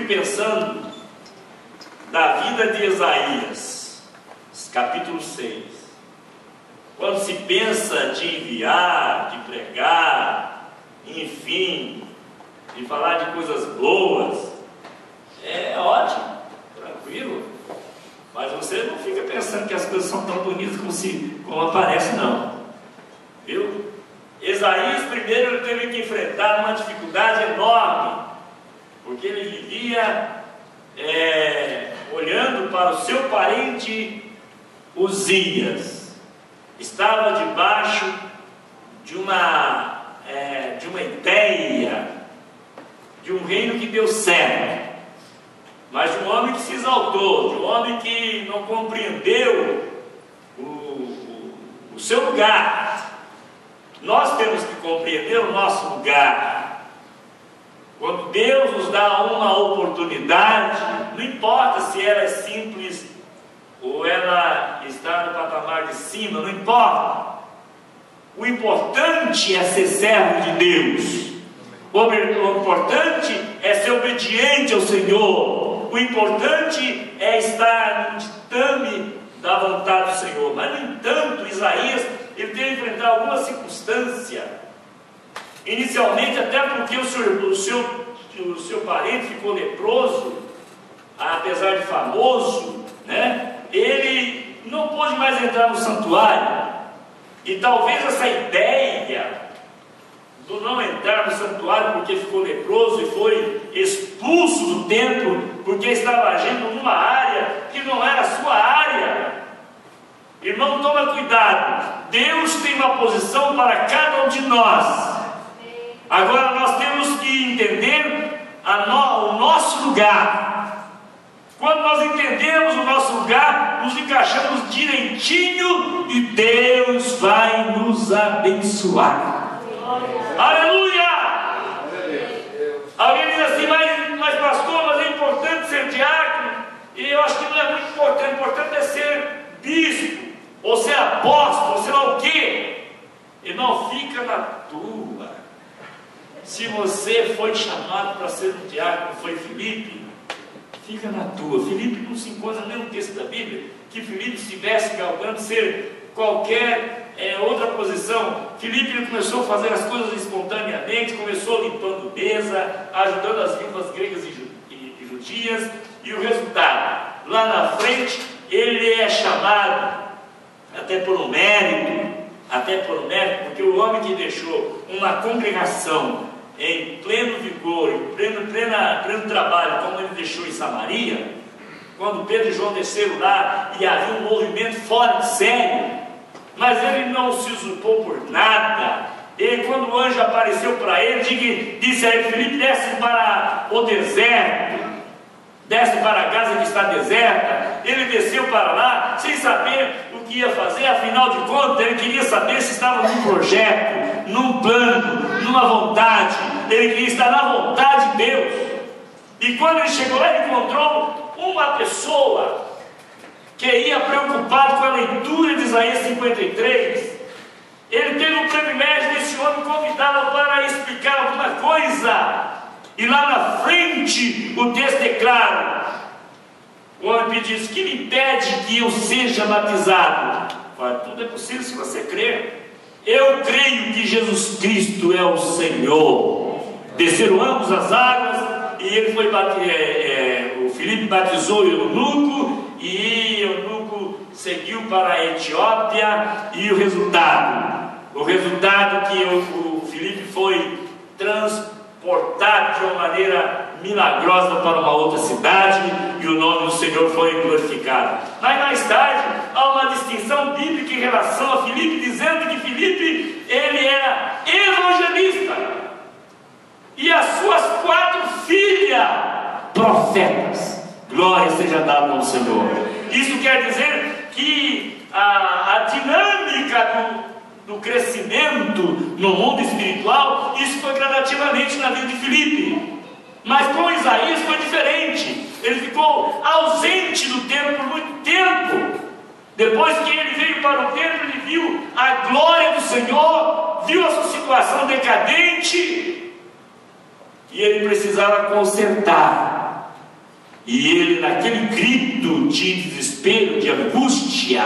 pensando da vida de Isaías, capítulo 6. Quando se pensa de enviar, de pregar, enfim, de falar de coisas boas, é ótimo, tranquilo, mas você não fica pensando que as coisas são tão bonitas como aparece, não, viu? Isaías primeiro ele teve que enfrentar uma dificuldade enorme, porque ele vivia olhando para o seu parente Uzias. Estava debaixo de uma ideia, de um reino que deu certo, mas de um homem que se exaltou, de um homem que não compreendeu o seu lugar. Nós temos que compreender o nosso lugar. Quando Deus nos dá uma oportunidade, não importa se ela é simples ou ela está no patamar de cima, não importa. O importante é ser servo de Deus. O importante é ser obediente ao Senhor. O importante é estar no ditame da vontade do Senhor. Mas, no entanto, Isaías ele teve que enfrentar alguma circunstância. Inicialmente, até porque o seu parente ficou leproso, apesar de famoso, né? Ele não pôde mais entrar no santuário. E talvez essa ideia do não entrar no santuário porque ficou leproso e foi expulso do templo porque estava agindo numa área que não era a sua área. Irmão, toma cuidado. Deus tem uma posição para cada um de nós. Agora nós temos que entender o nosso lugar. Quando nós entendemos o nosso lugar, nos encaixamos direitinho e Deus vai nos abençoar. Aleluia! Alguém diz assim, mas pastor, mas é importante ser diácono. E eu acho que não é muito importante. O importante é ser bispo, ou ser apóstolo, ou sei lá o quê. E não fica na tua. Se você foi chamado para ser um diácono, foi Filipe, fica na tua. Filipe não se encontra nem no texto da Bíblia que Filipe estivesse galgando ser qualquer outra posição. Filipe ele começou a fazer as coisas espontaneamente, começou limpando mesa, ajudando as viúvas gregas e judias, e o resultado, lá na frente, ele é chamado até por um mérito, porque o homem que deixou uma congregação em pleno vigor, em pleno trabalho, como ele deixou em Samaria, quando Pedro e João desceram lá e havia um movimento fora de série, mas ele não se usurpou por nada. E quando o anjo apareceu para ele, disse a ele: Filipe, desce para o deserto, desce para a casa que está deserta. Ele desceu para lá sem saber o que ia fazer, afinal de contas ele queria saber se estava num projeto, num plano, numa vontade. Ele queria estar na vontade de Deus. E quando ele chegou lá, ele encontrou uma pessoa que ia preocupado com a leitura de Isaías 53. Ele teve o privilégio desse homem convidá-lo para explicar alguma coisa. E lá na frente o texto declara: o homem diz: que me impede que eu seja batizado? Fala, tudo é possível se você crer. Eu creio que Jesus Cristo é o Senhor. Desceram ambos as águas e ele foi o Filipe batizou o eunuco, e o eunuco seguiu para a Etiópia. E o resultado que o Filipe foi transportado de uma maneira milagrosa para uma outra cidade, e o nome do Senhor foi glorificado. Mas mais tarde há uma distinção bíblica em relação a Filipe, dizendo que Filipe ele era evangelista e as suas 4 filhas profetas. Glória seja dada ao Senhor. Isso quer dizer que a dinâmica do crescimento no mundo espiritual, isso foi gradativamente na vida de Filipe. Mas com Isaías foi diferente. Ele ficou ausente do templo por muito tempo. Depois que ele veio para o templo, ele viu a glória do Senhor, viu a sua situação decadente, e ele precisava consertar E ele, naquele grito de desespero, de angústia,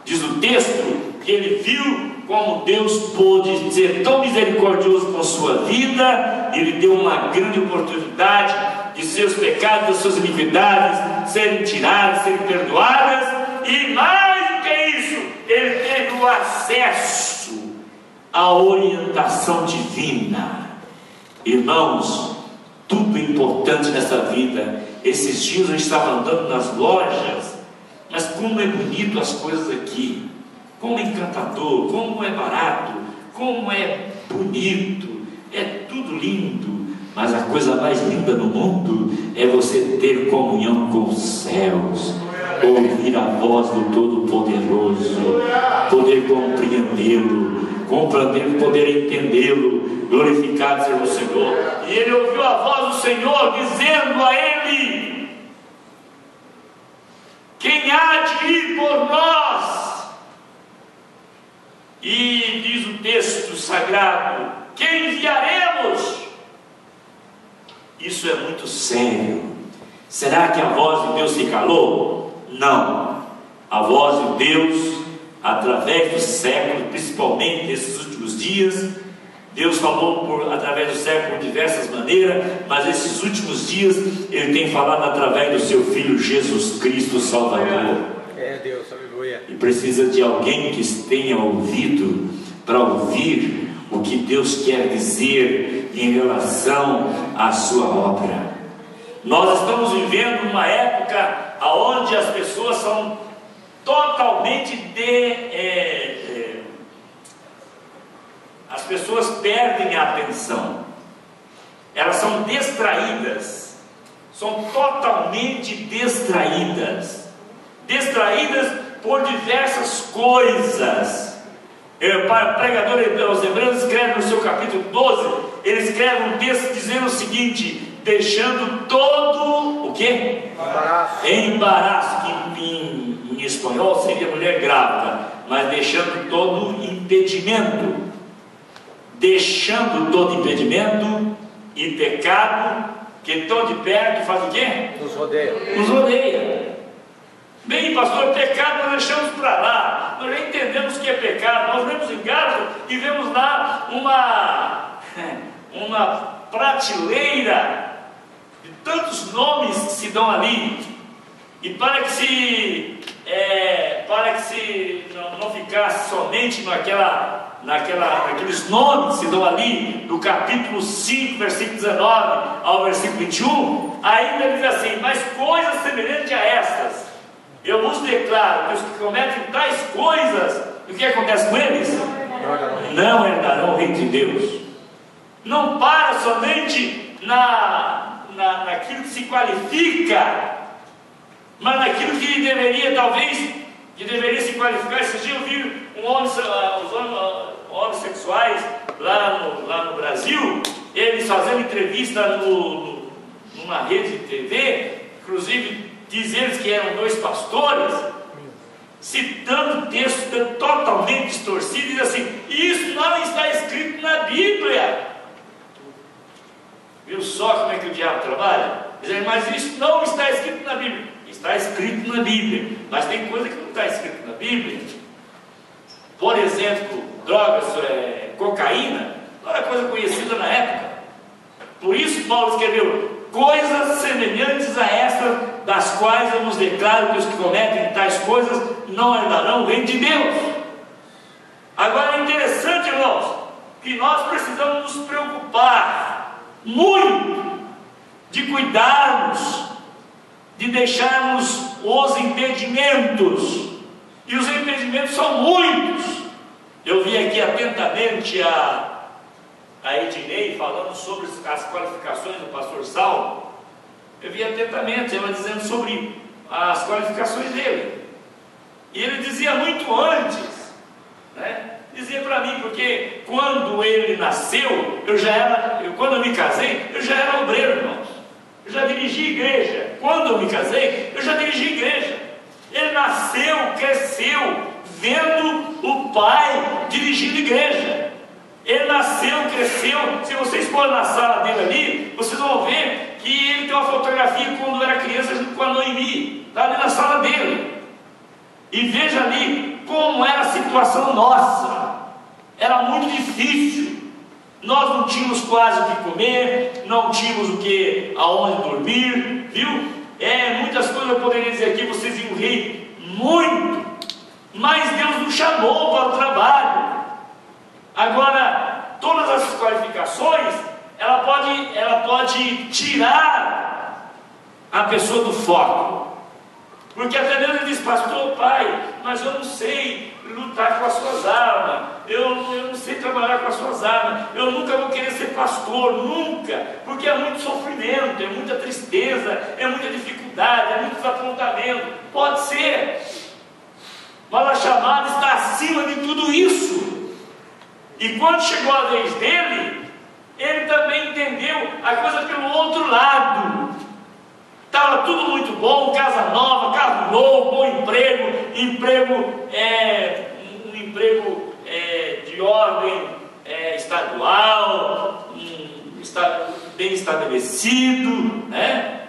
diz o texto, que ele viu como Deus pôde ser tão misericordioso com sua vida. Ele deu uma grande oportunidade de seus pecados, das suas iniquidades serem tiradas, serem perdoadas, e mais do que isso, ele teve o acesso à orientação divina. Irmãos, tudo importante nessa vida. Esses dias eu estava andando nas lojas, mas como é bonito as coisas aqui, como é encantador, como é barato, como é bonito, é tudo lindo. Mas a coisa mais linda no mundo é você ter comunhão com os céus, ouvir a voz do Todo-Poderoso, poder compreendê-lo, poder entendê-lo. Glorificado seja o Senhor. E ele ouviu a voz do Senhor dizendo a ele: quem há de ir por nós? E diz o texto sagrado: quem enviaremos? Isso é muito sério. Será que a voz de Deus se calou? Não. A voz de Deus, através dos séculos, principalmente nesses últimos dias, Deus falou através do século de diversas maneiras, mas esses últimos dias Ele tem falado através do seu Filho Jesus Cristo Salvador. É Deus, aleluia. E precisa de alguém que tenha ouvido para ouvir o que Deus quer dizer em relação à sua obra. Nós estamos vivendo uma época onde as pessoas são totalmente as pessoas perdem a atenção, elas são distraídas, são totalmente distraídas por diversas coisas. O pregador aos Hebreus escreve no seu capítulo 12, ele escreve um texto dizendo o seguinte: deixando todo o quê? Embaraço, que em espanhol seria mulher grávida, mas deixando todo impedimento. Deixando todo impedimento e pecado, que tão de perto faz o quê? Nos rodeia. Nos rodeia. Bem, pastor, pecado nós deixamos para lá, nós já entendemos o que é pecado. Nós vemos em Gálatas e vemos lá uma prateleira de tantos nomes que se dão ali, e para que não ficasse somente naqueles nomes que se dão ali, do capítulo 5, versículo 19 ao versículo 21, ainda diz assim: mas coisas semelhantes a estas eu vos declaro, que os que cometem tais coisas, o que acontece com eles? Não herdarão o reino de Deus. Não para somente naquilo que se qualifica, mas naquilo que deveria se qualificar. Esses dias eu vi os homens sexuais lá no Brasil, eles fazendo entrevista numa rede de TV, inclusive diz eles que eram dois pastores, citando texto totalmente distorcido, diz assim: isso não está escrito na Bíblia. Viu só como é que o diabo trabalha? Dizendo: mas isso não está escrito na Bíblia. Está escrito na Bíblia, mas tem coisa que não está escrito na Bíblia. Por exemplo, drogas, cocaína, não era coisa conhecida na época. Por isso Paulo escreveu: coisas semelhantes a estas, das quais eu vos declaro que os que cometem tais coisas não herdarão o reino de Deus. Agora é interessante, irmãos, que nós precisamos nos preocupar muito de cuidarmos, de deixarmos os impedimentos, e os impedimentos são muitos. Eu vi aqui atentamente a Ednei falando sobre as qualificações do pastor Saulo. Eu vi atentamente ela dizendo sobre as qualificações dele, e ele dizia muito antes, né? Dizia para mim, porque quando ele nasceu, quando eu me casei, eu já era obreiro, irmãos. Eu já dirigi igreja. Quando eu me casei, eu já dirigi igreja. Ele nasceu, cresceu, vendo o pai dirigindo igreja. Ele nasceu, cresceu. Se vocês forem na sala dele ali, vocês vão ver E ele tem uma fotografia quando era criança junto com a Noemi, está ali na sala dele. E veja ali como era a situação nossa. Era muito difícil. Nós não tínhamos quase o que comer, não tínhamos aonde dormir, viu? Muitas coisas eu poderia dizer aqui, vocês iam rir muito, mas Deus nos chamou para o trabalho. Agora, todas as qualificações, ela pode tirar a pessoa do foco. Porque até mesmo ele diz, pastor, pai, mas eu não sei lutar com as suas armas, eu não sei trabalhar com as suas armas, eu nunca vou querer ser pastor, nunca, porque é muito sofrimento, é muita tristeza, é muita dificuldade, é muito desapontamento. Pode ser, mas a chamada está acima de tudo isso. E quando chegou a vez dele, ele também entendeu a coisa pelo outro lado. Estava tudo muito bom, casa nova, carro novo, bom emprego de ordem estadual, bem estabelecido, né?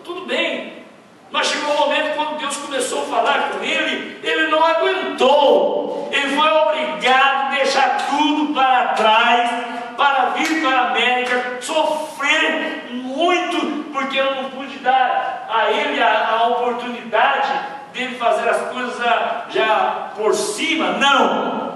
Tudo bem. Mas chegou um momento quando Deus começou a falar com ele, ele não aguentou. Ele foi obrigado a deixar tudo para trás, para vir para a América, sofrer muito, porque eu não pude dar a ele a oportunidade dele fazer as coisas já por cima. Não!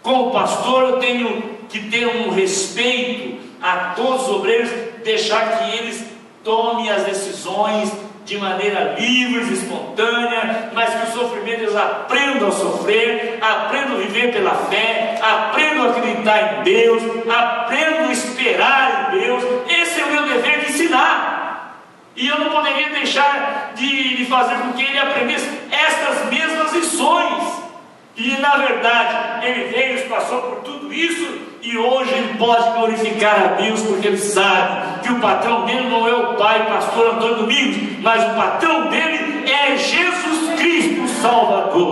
Como pastor, eu tenho que ter um respeito a todos os obreiros, deixar que eles tomem as decisões de maneira livre, espontânea, mas que o sofrimento eles aprendam a sofrer, aprendam a viver pela fé, aprendam a acreditar em Deus, aprendam a esperar em Deus. Esse é o meu dever de ensinar, e eu não poderia deixar de fazer com que ele aprendesse estas mesmas lições. E na verdade ele veio, passou por tudo isso, e hoje ele pode glorificar a Deus, porque ele sabe que o patrão dele não é o pai pastor Antônio Domingos, mas o patrão dele é Jesus Cristo, o Salvador.